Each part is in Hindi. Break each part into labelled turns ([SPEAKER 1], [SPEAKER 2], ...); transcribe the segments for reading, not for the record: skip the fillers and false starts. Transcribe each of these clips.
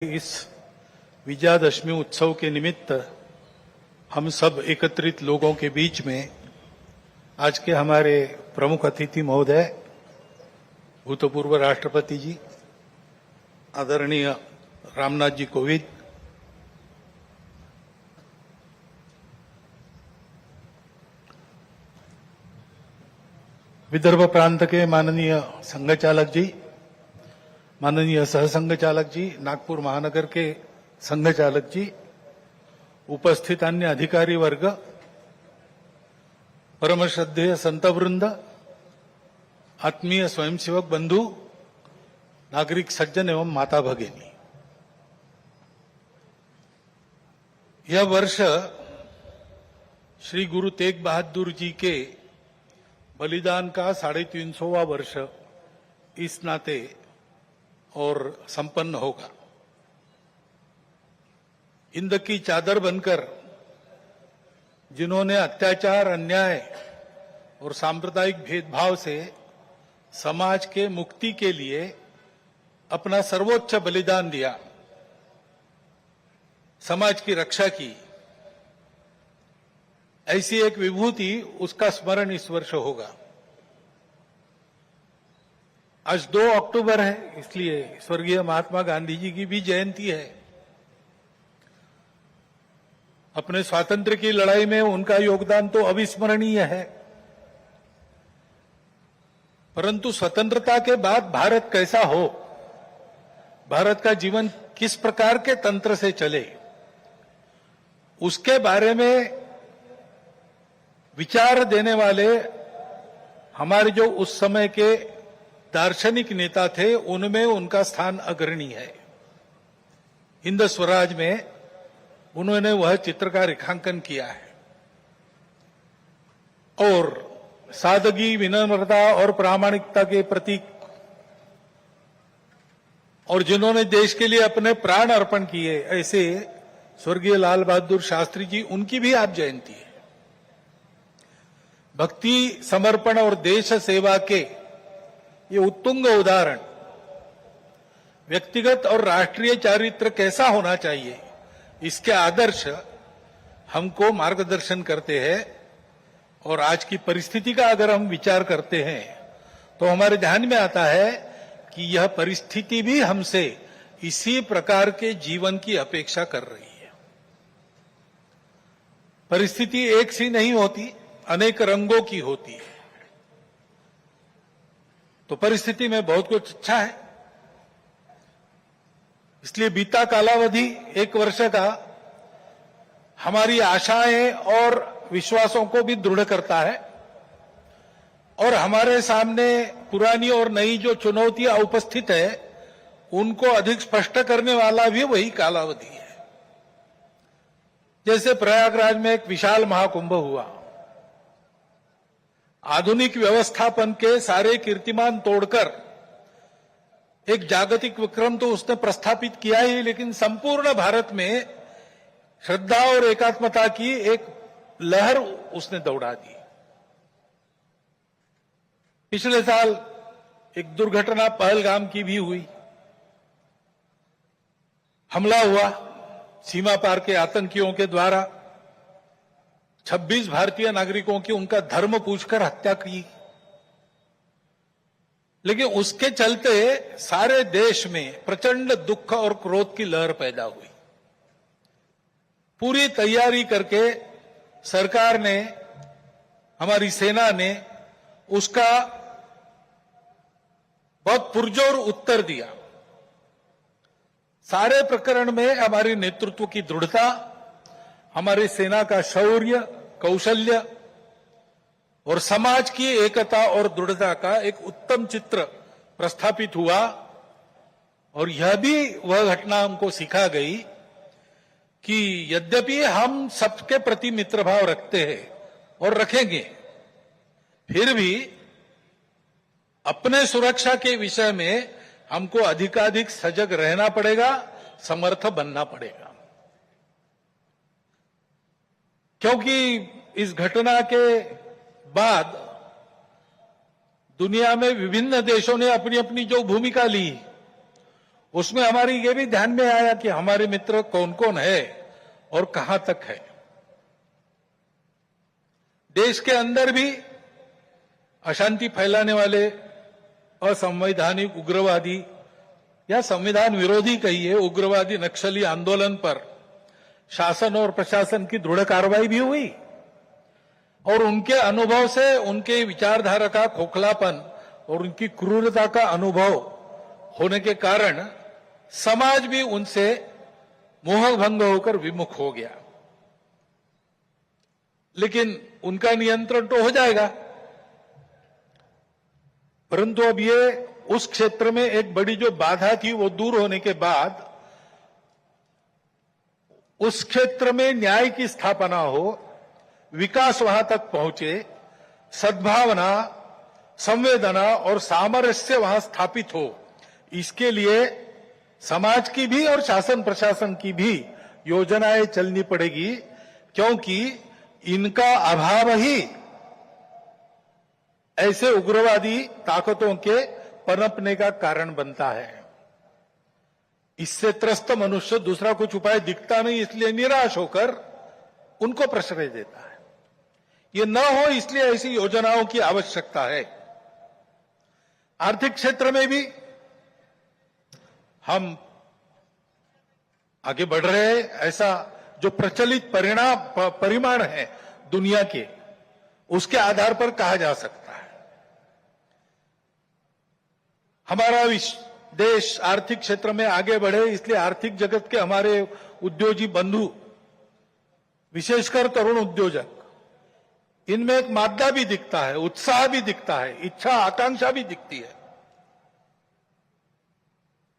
[SPEAKER 1] इस विजयादशमी उत्सव के निमित्त हम सब एकत्रित लोगों के बीच में आज के हमारे प्रमुख अतिथि महोदय भूतपूर्व राष्ट्रपति जी आदरणीय रामनाथ जी कोविंद, विदर्भ प्रांत के माननीय संघ चालक जी, माननीय सहसंघ चालक जी, नागपुर महानगर के संघ चालक जी, उपस्थित अन्य अधिकारी वर्ग, परम श्रद्धेय संतवृंद, आत्मीय स्वयंसेवक बंधु, नागरिक सज्जन एवं माता भगिनी, यह वर्ष श्री गुरु तेग बहादुर जी के बलिदान का 350वां वर्ष इस नाते और संपन्न होगा। इंद की चादर बनकर जिन्होंने अत्याचार, अन्याय और सांप्रदायिक भेदभाव से समाज के मुक्ति के लिए अपना सर्वोच्च बलिदान दिया, समाज की रक्षा की, ऐसी एक विभूति, उसका स्मरण इस वर्ष होगा। आज 2 अक्टूबर है, इसलिए स्वर्गीय महात्मा गांधी जी की भी जयंती है। अपने स्वातंत्र्य की लड़ाई में उनका योगदान तो अविस्मरणीय है, परंतु स्वतंत्रता के बाद भारत कैसा हो, भारत का जीवन किस प्रकार के तंत्र से चले, उसके बारे में विचार देने वाले हमारे जो उस समय के दार्शनिक नेता थे, उनमें उनका स्थान अग्रणी है। हिंद स्वराज में उन्होंने वह चित्र का रेखांकन किया है और सादगी, विनम्रता और प्रामाणिकता के प्रतीक, और जिन्होंने देश के लिए अपने प्राण अर्पण किए, ऐसे स्वर्गीय लाल बहादुर शास्त्री जी, उनकी भी आज जयंती है। भक्ति, समर्पण और देश सेवा के ये उत्तुंग उदाहरण व्यक्तिगत और राष्ट्रीय चारित्र कैसा होना चाहिए, इसके आदर्श हमको मार्गदर्शन करते हैं। और आज की परिस्थिति का अगर हम विचार करते हैं तो हमारे ध्यान में आता है कि यह परिस्थिति भी हमसे इसी प्रकार के जीवन की अपेक्षा कर रही है। परिस्थिति एक सी नहीं होती, अनेक रंगों की होती है। तो परिस्थिति में बहुत कुछ अच्छा है, इसलिए बीता कालावधि 1 वर्ष का हमारी आशाएं और विश्वासों को भी दृढ़ करता है, और हमारे सामने पुरानी और नई जो चुनौतियां उपस्थित है, उनको अधिक स्पष्ट करने वाला भी वही कालावधि है। जैसे प्रयागराज में एक विशाल महाकुंभ हुआ, आधुनिक व्यवस्थापन के सारे कीर्तिमान तोड़कर एक जागतिक विक्रम तो उसने प्रस्थापित किया ही, लेकिन संपूर्ण भारत में श्रद्धा और एकात्मता की एक लहर उसने दौड़ा दी। पिछले साल एक दुर्घटना पहलगाम की भी हुई, हमला हुआ सीमा पार के आतंकियों के द्वारा, 26 भारतीय नागरिकों की उनका धर्म पूछकर हत्या की। लेकिन उसके चलते सारे देश में प्रचंड दुख और क्रोध की लहर पैदा हुई। पूरी तैयारी करके सरकार ने, हमारी सेना ने उसका बहुत पुरजोर उत्तर दिया। सारे प्रकरण में हमारी नेतृत्व की दृढ़ता, हमारी सेना का शौर्य, कौशल्य और समाज की एकता और दृढ़ता का एक उत्तम चित्र प्रस्थापित हुआ। और यह भी वह घटना हमको सिखा गई कि यद्यपि हम सबके प्रति मित्रभाव रखते हैं और रखेंगे, फिर भी अपने सुरक्षा के विषय में हमको अधिकाधिक सजग रहना पड़ेगा, समर्थ बनना पड़ेगा। क्योंकि इस घटना के बाद दुनिया में विभिन्न देशों ने अपनी अपनी जो भूमिका ली, उसमें हमारी ये भी ध्यान में आया कि हमारे मित्र कौन कौन है और कहां तक है। देश के अंदर भी अशांति फैलाने वाले असंवैधानिक उग्रवादी या संविधान विरोधी कहिए उग्रवादी नक्सली आंदोलन पर शासन और प्रशासन की दृढ़ कार्रवाई भी हुई और उनके अनुभव से उनके विचारधारा का खोखलापन और उनकी क्रूरता का अनुभव होने के कारण समाज भी उनसे मोहभंग होकर विमुख हो गया। लेकिन उनका नियंत्रण तो हो जाएगा, परंतु अब ये उस क्षेत्र में एक बड़ी जो बाधा थी वो दूर होने के बाद उस क्षेत्र में न्याय की स्थापना हो, विकास वहां तक पहुंचे, सद्भावना, संवेदना और सामरस्य वहां स्थापित हो, इसके लिए समाज की भी और शासन प्रशासन की भी योजनाएं चलनी पड़ेगी, क्योंकि इनका अभाव ही ऐसे उग्रवादी ताकतों के पनपने का कारण बनता है। इससे त्रस्त मनुष्य दूसरा कुछ उपाय दिखता नहीं, इसलिए निराश होकर उनको प्रश्रय देता है। ये न हो इसलिए ऐसी योजनाओं की आवश्यकता है। आर्थिक क्षेत्र में भी हम आगे बढ़ रहे हैं। ऐसा जो प्रचलित परिमाण है दुनिया के, उसके आधार पर कहा जा सकता है हमारा देश आर्थिक क्षेत्र में आगे बढ़े, इसलिए आर्थिक जगत के हमारे उद्योगी बंधु, विशेषकर तरुण उद्योजक, इनमें एक मादा भी दिखता है, उत्साह भी दिखता है, इच्छा आकांक्षा भी दिखती है।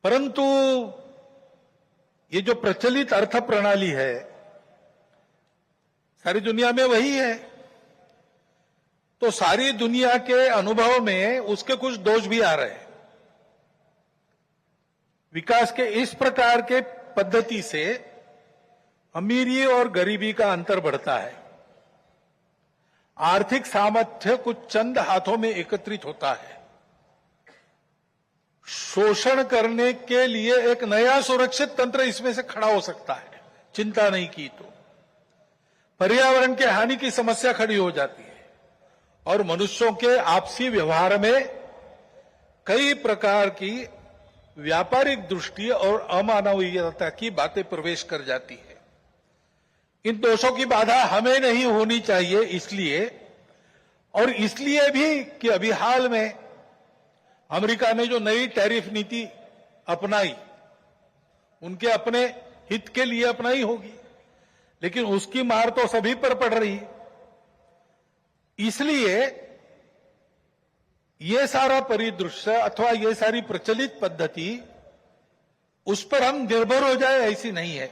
[SPEAKER 1] परंतु ये जो प्रचलित अर्थ प्रणाली है सारी दुनिया में वही है, तो सारी दुनिया के अनुभव में उसके कुछ दोष भी आ रहे हैं। विकास के इस प्रकार के पद्धति से अमीरी और गरीबी का अंतर बढ़ता है। आर्थिक सामर्थ्य कुछ चंद हाथों में एकत्रित होता है। शोषण करने के लिए एक नया सुरक्षित तंत्र इसमें से खड़ा हो सकता है, चिंता नहीं की तो। पर्यावरण के हानि की समस्या खड़ी हो जाती है और मनुष्यों के आपसी व्यवहार में कई प्रकार की व्यापारिक दृष्टि और अमानवीयता की बातें प्रवेश कर जाती है। इन दोषों की बाधा हमें नहीं होनी चाहिए, इसलिए भी कि अभी हाल में अमेरिका ने जो नई टैरिफ नीति अपनाई, उनके अपने हित के लिए अपनाई होगी, लेकिन उसकी मार तो सभी पर पड़ रही है। इसलिए ये सारा परिदृश्य अथवा ये सारी प्रचलित पद्धति उस पर हम निर्भर हो जाए ऐसी नहीं है।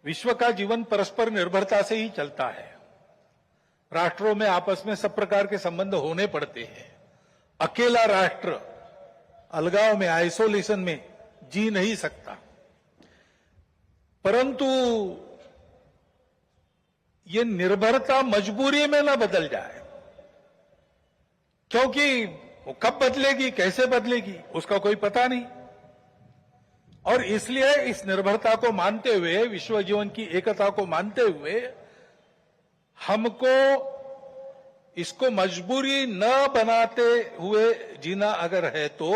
[SPEAKER 1] विश्व का जीवन परस्पर निर्भरता से ही चलता है। राष्ट्रों में आपस में सब प्रकार के संबंध होने पड़ते हैं। अकेला राष्ट्र अलगाव में, आइसोलेशन में जी नहीं सकता। परंतु ये निर्भरता मजबूरी में न बदल जाए, क्योंकि वो कब बदलेगी, कैसे बदलेगी, उसका कोई पता नहीं। और इसलिए इस निर्भरता को मानते हुए, विश्व जीवन की एकता को मानते हुए, हमको इसको मजबूरी न बनाते हुए जीना अगर है तो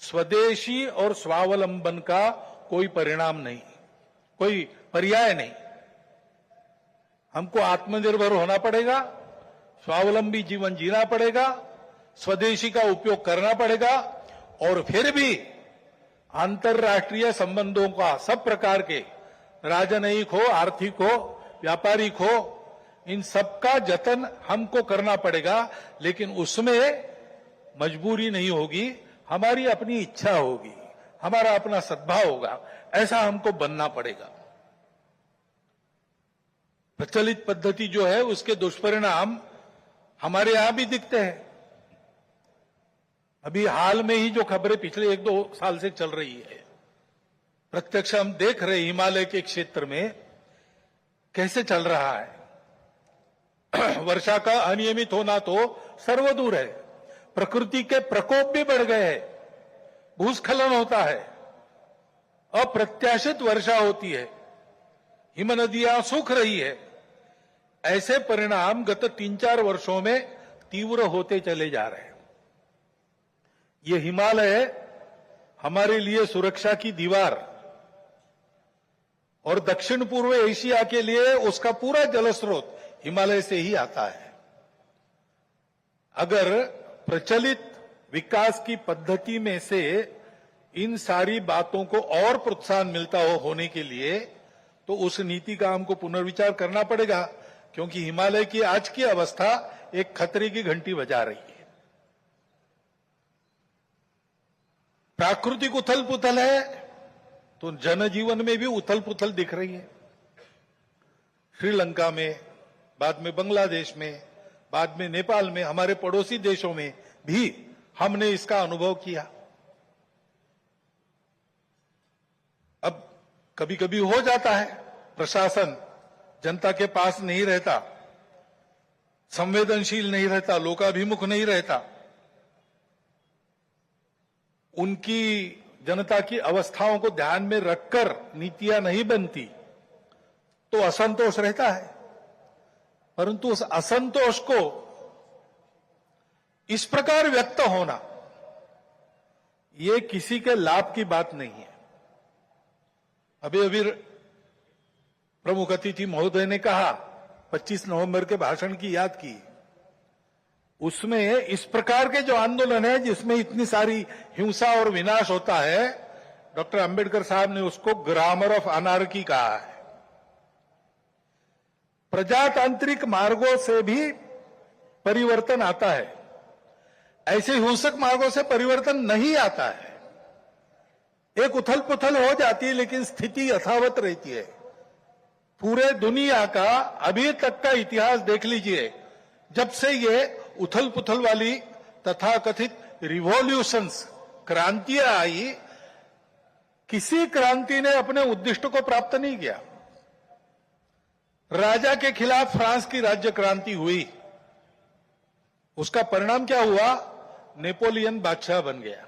[SPEAKER 1] स्वदेशी और स्वावलंबन का कोई परिणाम नहीं, कोई पर्याय नहीं। हमको आत्मनिर्भर होना पड़ेगा, स्वावलंबी जीवन जीना पड़ेगा, स्वदेशी का उपयोग करना पड़ेगा और फिर भी अंतर्राष्ट्रीय संबंधों का सब प्रकार के, राजनयिक हो, आर्थिक हो, व्यापारिक हो, इन सबका जतन हमको करना पड़ेगा। लेकिन उसमें मजबूरी नहीं होगी, हमारी अपनी इच्छा होगी, हमारा अपना सद्भाव होगा, ऐसा हमको बनना पड़ेगा। प्रचलित पद्धति जो है उसके दुष्परिणाम हमारे यहां भी दिखते हैं। अभी हाल में ही जो खबरें पिछले 1-2 साल से चल रही है, प्रत्यक्ष हम देख रहे हिमालय के क्षेत्र में कैसे चल रहा है। वर्षा का अनियमित होना तो सर्वदूर है, प्रकृति के प्रकोप भी बढ़ गए हैं, भूस्खलन होता है, अप्रत्याशित वर्षा होती है, हिम नदियां सूख रही है। ऐसे परिणाम गत 3-4 वर्षों में तीव्र होते चले जा रहे हैं। ये हिमालय हमारे लिए सुरक्षा की दीवार और दक्षिण पूर्व एशिया के लिए उसका पूरा जलस्रोत हिमालय से ही आता है। अगर प्रचलित विकास की पद्धति में से इन सारी बातों को और प्रोत्साहन मिलता होने के लिए, तो उस नीति का हमको पुनर्विचार करना पड़ेगा, क्योंकि हिमालय की आज की अवस्था एक खतरे की घंटी बजा रही है। प्राकृतिक उथल पुथल है तो जनजीवन में भी उथल पुथल दिख रही है। श्रीलंका में, बाद में बांग्लादेश में, बाद में नेपाल में, हमारे पड़ोसी देशों में भी हमने इसका अनुभव किया। अब कभी कभी हो जाता है, प्रशासन जनता के पास नहीं रहता, संवेदनशील नहीं रहता, लोकाभिमुख नहीं रहता, उनकी जनता की अवस्थाओं को ध्यान में रखकर नीतियां नहीं बनती, तो असंतोष रहता है। परंतु उस असंतोष को इस प्रकार व्यक्त होना, ये किसी के लाभ की बात नहीं है। अभी अभी प्रमुख अतिथि महोदय ने कहा, 25 नवंबर के भाषण की याद की, उसमें इस प्रकार के जो आंदोलन है जिसमें इतनी सारी हिंसा और विनाश होता है, डॉक्टर अंबेडकर साहब ने उसको ग्रामर ऑफ अनार्की कहा है। प्रजातांत्रिक मार्गों से भी परिवर्तन आता है, ऐसे हिंसक मार्गों से परिवर्तन नहीं आता है। एक उथल पुथल हो जाती है लेकिन स्थिति यथावत रहती है। पूरे दुनिया का अभी तक का इतिहास देख लीजिए, जब से ये उथल पुथल वाली तथाकथित रिवॉल्यूशंस, क्रांतियां आई, किसी क्रांति ने अपने उद्दिष्ट को प्राप्त नहीं किया। राजा के खिलाफ फ्रांस की राज्य क्रांति हुई, उसका परिणाम क्या हुआ? नेपोलियन बादशाह बन गया,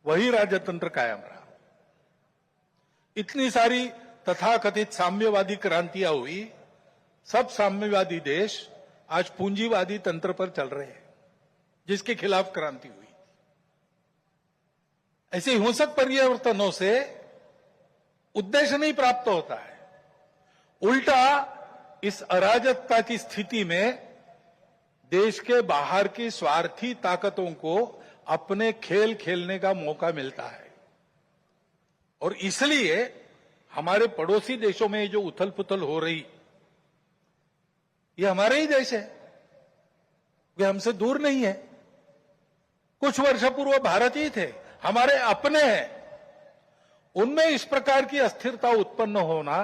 [SPEAKER 1] वही राजतंत्र कायम रहा। इतनी सारी तथाकथित साम्यवादी क्रांतियां हुई, सब साम्यवादी देश आज पूंजीवादी तंत्र पर चल रहे हैं, जिसके खिलाफ क्रांति हुई। ऐसे हिंसक परिवर्तनों से उद्देश्य नहीं प्राप्त होता है, उल्टा इस अराजकता की स्थिति में देश के बाहर की स्वार्थी ताकतों को अपने खेल खेलने का मौका मिलता है। और इसलिए हमारे पड़ोसी देशों में जो उथल पुथल हो रही, ये हमारे ही देश है, वे हमसे दूर नहीं है। कुछ वर्ष पूर्व भारत ही थे, हमारे अपने हैं। उनमें इस प्रकार की अस्थिरता उत्पन्न होना,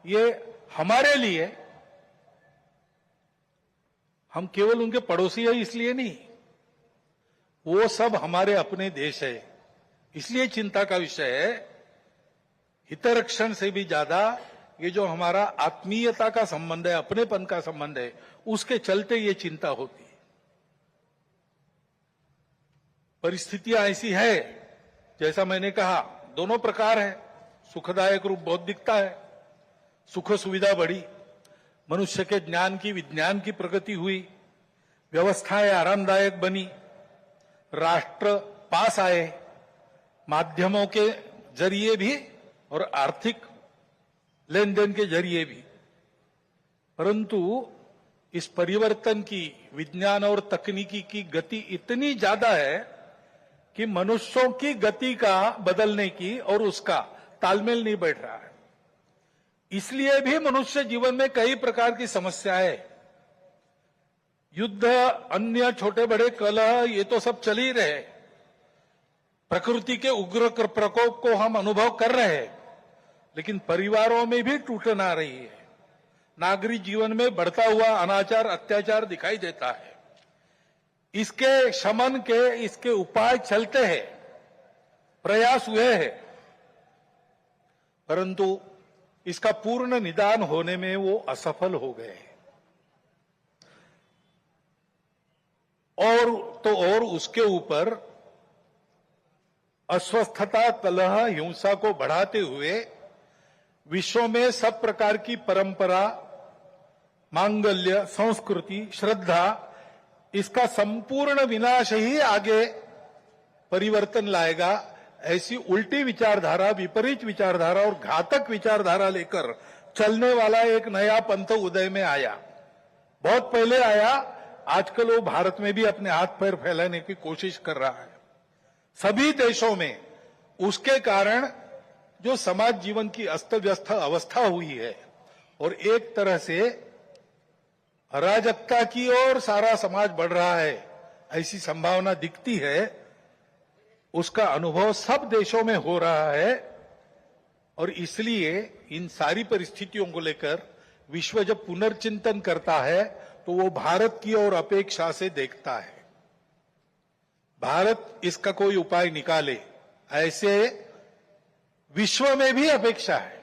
[SPEAKER 1] ये हमारे लिए, हम केवल उनके पड़ोसी हैं इसलिए नहीं, वो सब हमारे अपने देश है, इसलिए चिंता का विषय है। हितरक्षण से भी ज्यादा ये जो हमारा आत्मीयता का संबंध है, अपनेपन का संबंध है, उसके चलते ये चिंता होती है। परिस्थितियां ऐसी है, जैसा मैंने कहा, दोनों प्रकार है। सुखदायक रूप बहुत दिखता है, सुख सुविधा बढ़ी, मनुष्य के ज्ञान की, विज्ञान की प्रगति हुई, व्यवस्थाएं आरामदायक बनी, राष्ट्र पास आए, माध्यमों के जरिए भी और आर्थिक लेन देन के जरिए भी। परंतु इस परिवर्तन की, विज्ञान और तकनीकी की गति इतनी ज्यादा है कि मनुष्यों की गति का बदलने की और उसका तालमेल नहीं बैठ रहा है। इसलिए भी मनुष्य जीवन में कई प्रकार की समस्याएं, युद्ध, अन्य छोटे बड़े कलह, ये तो सब चल ही रहे। प्रकृति के उग्र प्रकोप को हम अनुभव कर रहे हैं, लेकिन परिवारों में भी टूटन आ रही है। नागरिक जीवन में बढ़ता हुआ अनाचार, अत्याचार दिखाई देता है। इसके शमन के, इसके उपाय चलते हैं, प्रयास हुए हैं, परंतु इसका पूर्ण निदान होने में वो असफल हो गए। और उसके ऊपर अस्वस्थता, कलह, हिंसा को बढ़ाते हुए विश्व में सब प्रकार की परंपरा, मांगल्य, संस्कृति, श्रद्धा, इसका संपूर्ण विनाश ही आगे परिवर्तन लाएगा। ऐसी उल्टी विचारधारा, विपरीत विचारधारा और घातक विचारधारा लेकर चलने वाला एक नया पंथ उदय में आया। बहुत पहले आया, आजकल वो भारत में भी अपने हाथ पैर फैलाने की कोशिश कर रहा है सभी देशों में। उसके कारण जो समाज जीवन की अस्त व्यस्त अवस्था हुई है और एक तरह से अराजकता की ओर सारा समाज बढ़ रहा है, ऐसी संभावना दिखती है। उसका अनुभव सब देशों में हो रहा है और इसलिए इन सारी परिस्थितियों को लेकर विश्व जब पुनर्चिंतन करता है तो वो भारत की ओर अपेक्षा से देखता है। भारत इसका कोई उपाय निकाले, ऐसे विश्व में भी अपेक्षा है।